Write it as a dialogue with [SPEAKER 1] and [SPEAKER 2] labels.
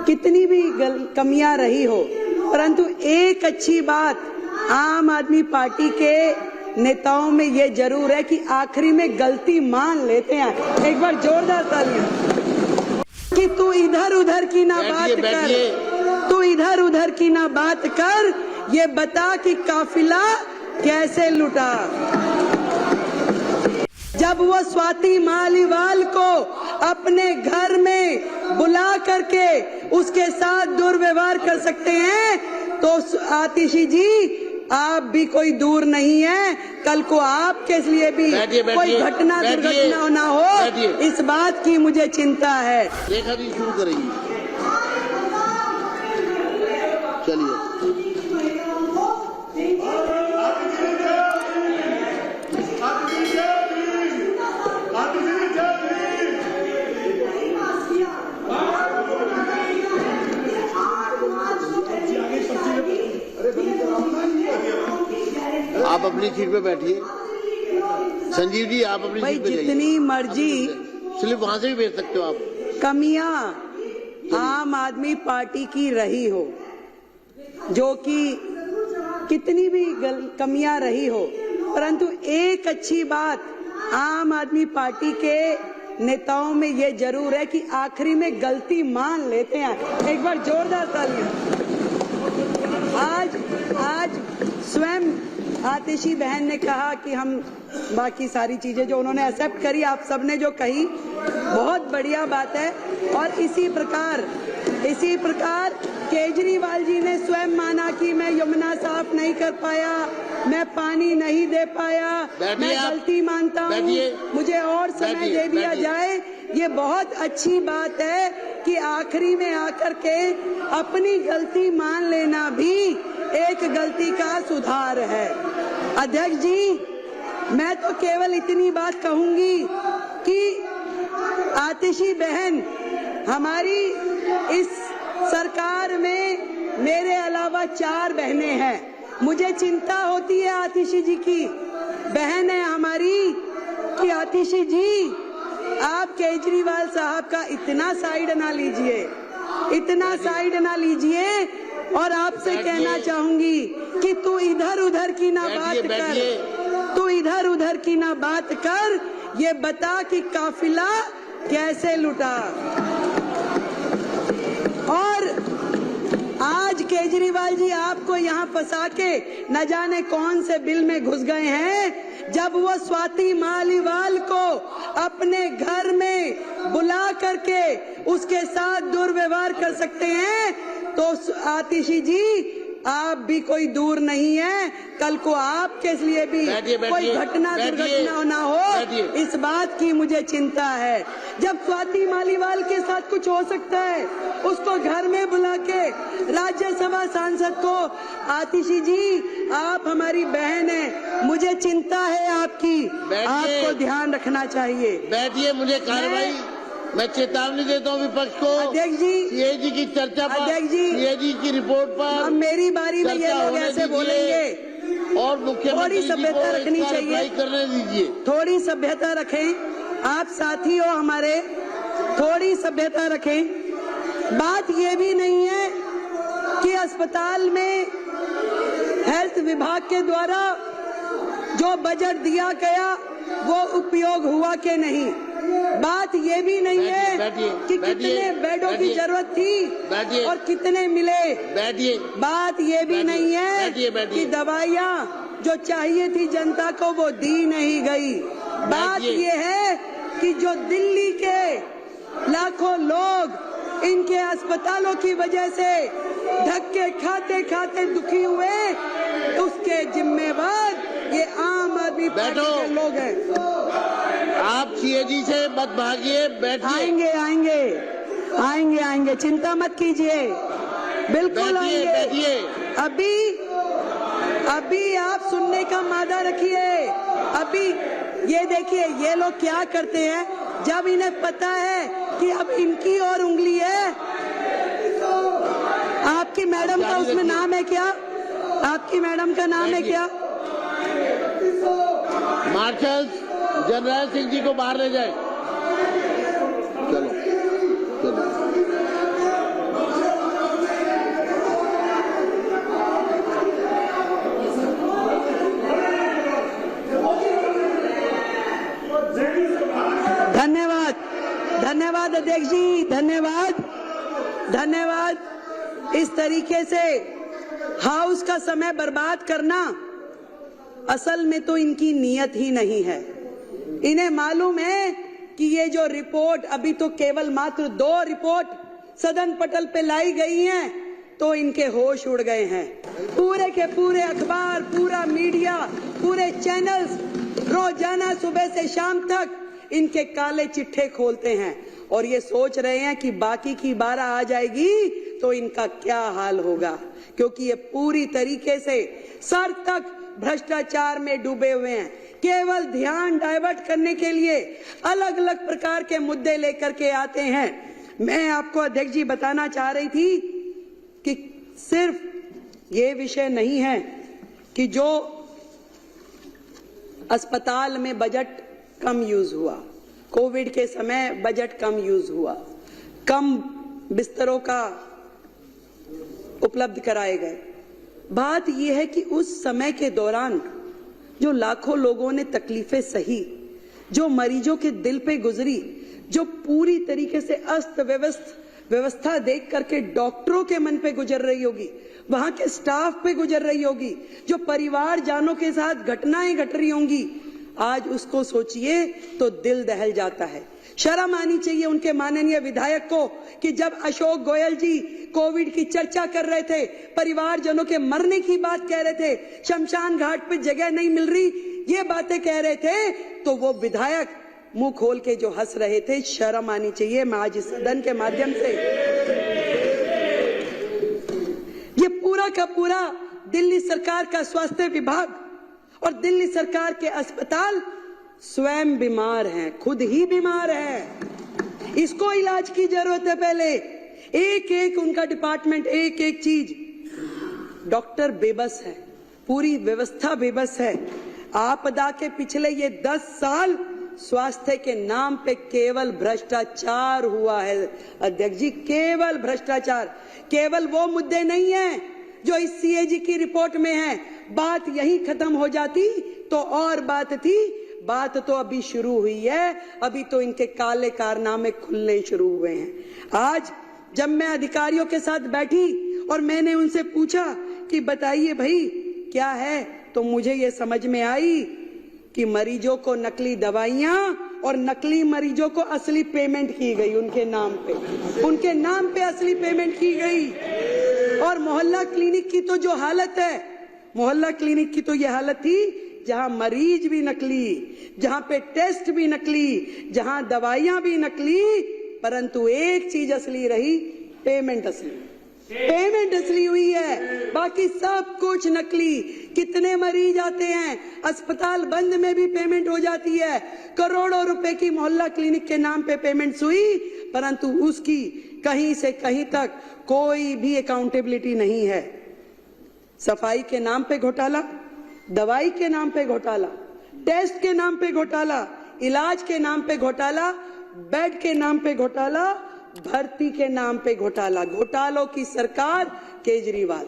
[SPEAKER 1] कितनी भी कमियां रही हो, परंतु एक अच्छी बात आम आदमी पार्टी के नेताओं में ये जरूर है कि आखिरी में गलती मान लेते हैं। एक बार जोरदार तालियां। कि तू इधर उधर की ना बात कर, तू इधर उधर की ना बात कर, ये बता कि काफिला कैसे लुटा। जब वो स्वाति मालीवाल को अपने घर में बुला करके उसके साथ दुर्व्यवहार कर सकते हैं, तो आतिशी जी आप भी कोई दूर नहीं है। कल को आपके लिए भी कोई घटना दुर्घटना ना हो, इस बात की मुझे चिंता है।
[SPEAKER 2] रेखा जी शुरू करेंगी, चलिए। आप अपनी सीट पे बैठिए। संजीव जी आप अपनी सीट पे जाइए।
[SPEAKER 1] जितनी मर्जी
[SPEAKER 2] स्लिप वहां से भी भेज सकते हो आप।
[SPEAKER 1] कमियां आम आदमी पार्टी की रही हो, जो कि कितनी भी कमियां रही हो, परंतु एक अच्छी बात आम आदमी पार्टी के नेताओं में ये जरूर है कि आखिरी में गलती मान लेते हैं। एक बार जोरदार तालियां। आज स्वयं आतिशी बहन ने कहा कि हम बाकी सारी चीजें जो उन्होंने एक्सेप्ट करी, आप सबने जो कही बहुत बढ़िया बात है। और इसी प्रकार केजरीवाल जी ने स्वयं माना कि मैं यमुना साफ नहीं कर पाया, मैं पानी नहीं दे पाया, मैं गलती मानता हूँ, मुझे और समय दे दिया जाए। ये बहुत अच्छी बात है कि आखिरी में आकर के अपनी गलती मान लेना भी एक गलती का सुधार है। अध्यक्ष जी, मैं तो केवल इतनी बात कहूंगी कि आतिशी बहन, हमारी इस सरकार में मेरे अलावा 4 बहनें हैं। मुझे चिंता होती है आतिशी जी की, बहन है हमारी, कि आतिशी जी आप केजरीवाल साहब का इतना साइड ना लीजिए, इतना साइड ना लीजिए। और आपसे कहना चाहूंगी कि तू इधर उधर की ना बात कर, तू इधर उधर की ना बात कर, ये बता कि काफिला कैसे लुटा। और आज केजरीवाल जी आपको यहाँ फंसा के न जाने कौन से बिल में घुस गए हैं। जब वो स्वाति मालीवाल को अपने घर में बुला करके उसके साथ दुर्व्यवहार कर सकते हैं, तो आतिशी जी आप भी कोई दूर नहीं है। कल को आपके लिए भी कोई घटना दुर्घटना ना हो, इस बात की मुझे चिंता है। जब स्वाति मालीवाल के साथ कुछ हो सकता है, उसको घर में बुला के राज्यसभा सांसद को, आतिशी जी आप हमारी बहन है, मुझे चिंता है आपकी, आपको ध्यान रखना चाहिए।
[SPEAKER 2] बैठिए, मुझे कार्रवाई, मैं चेतावनी देता हूँ विपक्ष को।
[SPEAKER 1] अध्यक्ष जी,
[SPEAKER 2] सीएजी की चर्चा पर,
[SPEAKER 1] अध्यक्ष जी,
[SPEAKER 2] सीएजी की रिपोर्ट पर,
[SPEAKER 1] अब मेरी बारी में ये लोग ऐसे बोलेंगे,
[SPEAKER 2] और मुख्यमंत्री
[SPEAKER 1] थोड़ी सभ्यता रखनी चाहिए,
[SPEAKER 2] करने दीजिए।
[SPEAKER 1] थोड़ी सभ्यता रखें, आप साथी हो हमारे, थोड़ी सभ्यता रखें। बात ये भी नहीं है कि अस्पताल में हेल्थ विभाग के द्वारा जो बजट दिया गया वो उपयोग हुआ कि नहीं। बात ये भी नहीं है कि कितने बेडों की जरूरत थी और कितने मिले। बात ये भी नहीं है कि दवाइयाँ जो चाहिए थी जनता को वो दी नहीं गई। बात ये है कि जो दिल्ली के लाखों लोग इनके अस्पतालों की वजह से धक्के खाते खाते दुखी हुए, उसके जिम्मेवार ये आम आदमी पार्टी के लोग हैं।
[SPEAKER 2] आप सीएजी से मत भागिए, बैठिए।
[SPEAKER 1] आएंगे आएंगे आएंगे आएंगे, चिंता मत कीजिए, बिल्कुल आएंगे। अभी आप सुनने का मादा रखिए। अभी ये देखिए ये लोग क्या करते हैं, जब इन्हें पता है कि अब इनकी और उंगली है। आपकी मैडम का उसमें नाम है क्या? आपकी मैडम का नाम है क्या?
[SPEAKER 2] मार्शल जनरल सिंह जी को बाहर ले जाए। चलो चलो।
[SPEAKER 1] धन्यवाद। इस तरीके से हाउस का समय बर्बाद करना असल में तो इनकी नीयत ही नहीं है। इन्हें मालूम है कि ये जो रिपोर्ट अभी तो केवल मात्र 2 रिपोर्ट सदन पटल पे लाई गई हैं तो इनके होश उड़ गए हैं। पूरे के पूरे अखबार, पूरा मीडिया, पूरे चैनल्स रोजाना सुबह से शाम तक इनके काले चिट्ठे खोलते हैं और ये सोच रहे हैं कि बाकी की 12 आ जाएगी तो इनका क्या हाल होगा, क्योंकि ये पूरी तरीके से सर तक भ्रष्टाचार में डूबे हुए हैं। केवल ध्यान डाइवर्ट करने के लिए अलग अलग प्रकार के मुद्दे लेकर के आते हैं। मैं आपको अध्यक्ष जी बताना चाह रही थी कि सिर्फ ये विषय नहीं है कि जो अस्पताल में बजट कम यूज हुआ, कोविड के समय बजट कम यूज हुआ, कम बिस्तरों का उपलब्ध कराए गए। बात यह है कि उस समय के दौरान जो लाखों लोगों ने तकलीफें सही, जो मरीजों के दिल पे गुजरी, जो पूरी तरीके से अस्त व्यवस्था देख करके डॉक्टरों के मन पे गुजर रही होगी, वहां के स्टाफ पे गुजर रही होगी, जो परिवार जानों के साथ घटनाएं घट रही होंगी, आज उसको सोचिए तो दिल दहल जाता है। शर्म आनी चाहिए उनके माननीय विधायक को कि जब अशोक गोयल जी कोविड की चर्चा कर रहे थे, परिवारजनों के मरने की बात कह रहे थे, शमशान घाट पे जगह नहीं मिल रही, ये बातें कह रहे थे, तो वो विधायक मुंह खोल के जो हंस रहे थे, शर्म आनी चाहिए। मैं आज इस सदन के माध्यम से ये पूरा का पूरा दिल्ली सरकार का स्वास्थ्य विभाग और दिल्ली सरकार के अस्पताल स्वयं बीमार हैं, खुद ही बीमार हैं। इसको इलाज की जरूरत है। पहले एक एक उनका डिपार्टमेंट, एक एक चीज, डॉक्टर बेबस है, पूरी व्यवस्था बेबस है। आपदा के पिछले ये 10 साल स्वास्थ्य के नाम पे केवल भ्रष्टाचार हुआ है अध्यक्ष जी, केवल भ्रष्टाचार। केवल वो मुद्दे नहीं है जो इस सीएजी की रिपोर्ट में है। बात यही खत्म हो जाती तो और बात थी, बात तो अभी शुरू हुई है। अभी तो इनके काले कारनामे खुलने शुरू हुए हैं। आज जब मैं अधिकारियों के साथ बैठी और मैंने उनसे पूछा कि बताइए भाई क्या है, तो मुझे ये समझ में आई कि मरीजों को नकली दवाइयां और नकली मरीजों को असली पेमेंट की गई उनके नाम पे असली पेमेंट की गई। और मोहल्ला क्लिनिक की तो जो हालत है, मोहल्ला क्लिनिक की तो ये हालत थी जहां मरीज भी नकली, जहां पे टेस्ट भी नकली, जहां दवाइयां भी नकली, परंतु एक चीज असली रही, पेमेंट असली हुई है, बाकी सब कुछ नकली। कितने मरीज आते हैं, अस्पताल बंद में भी पेमेंट हो जाती है, करोड़ों रुपए की मोहल्ला क्लिनिक के नाम पे पेमेंट्स हुई, परंतु उसकी कहीं से कहीं तक कोई भी अकाउंटेबिलिटी नहीं है। सफाई के नाम पे घोटाला, दवाई के नाम पे घोटाला, टेस्ट के नाम पे घोटाला, इलाज के नाम पे घोटाला, बेड के नाम पे घोटाला, भर्ती के नाम पे घोटाला। घोटालों की सरकार केजरीवाल।